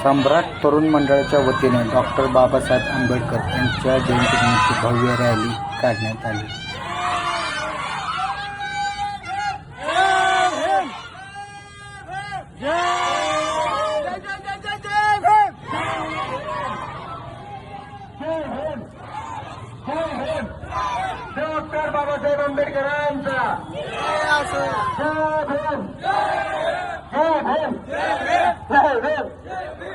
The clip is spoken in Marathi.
सम्राट तरुण मंडळाच्या वतीने डॉक्टर बाबासाहेब आंबेडकर यांच्या जयंतीनिमित्त भव्य रॅली काढण्यात आली। डॉक्टर बाबासाहेब आंबेडकरांचा जय भीम, जय भीम, जय भीम, जय भीम।